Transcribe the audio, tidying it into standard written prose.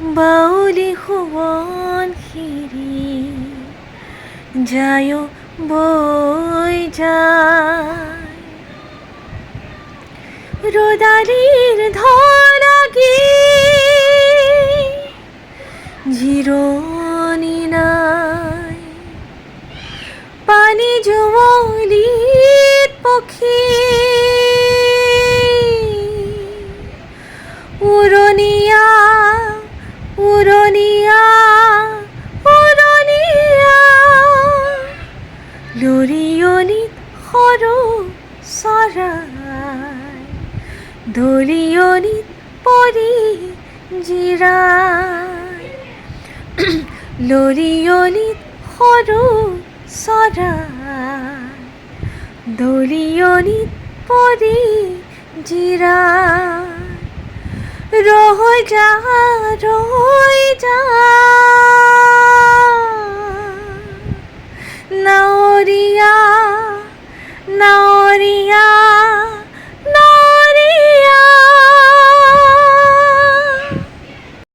বাউলি হুৱন সিৰি যায় বৈ যায় ৰদালিৰ ঢলাকি জিৰণি নাই পানী জুৱলিত পক্ষী উৰণীয়া উৰণীয়া উৰণীয়া লৰিয়নিত সৰু চৰাই দলিয়নিত পৰি জিৰাই লৰিয়নিত সৰু চৰাই দলিয়নিত পৰি জিৰাই ৰৈ যা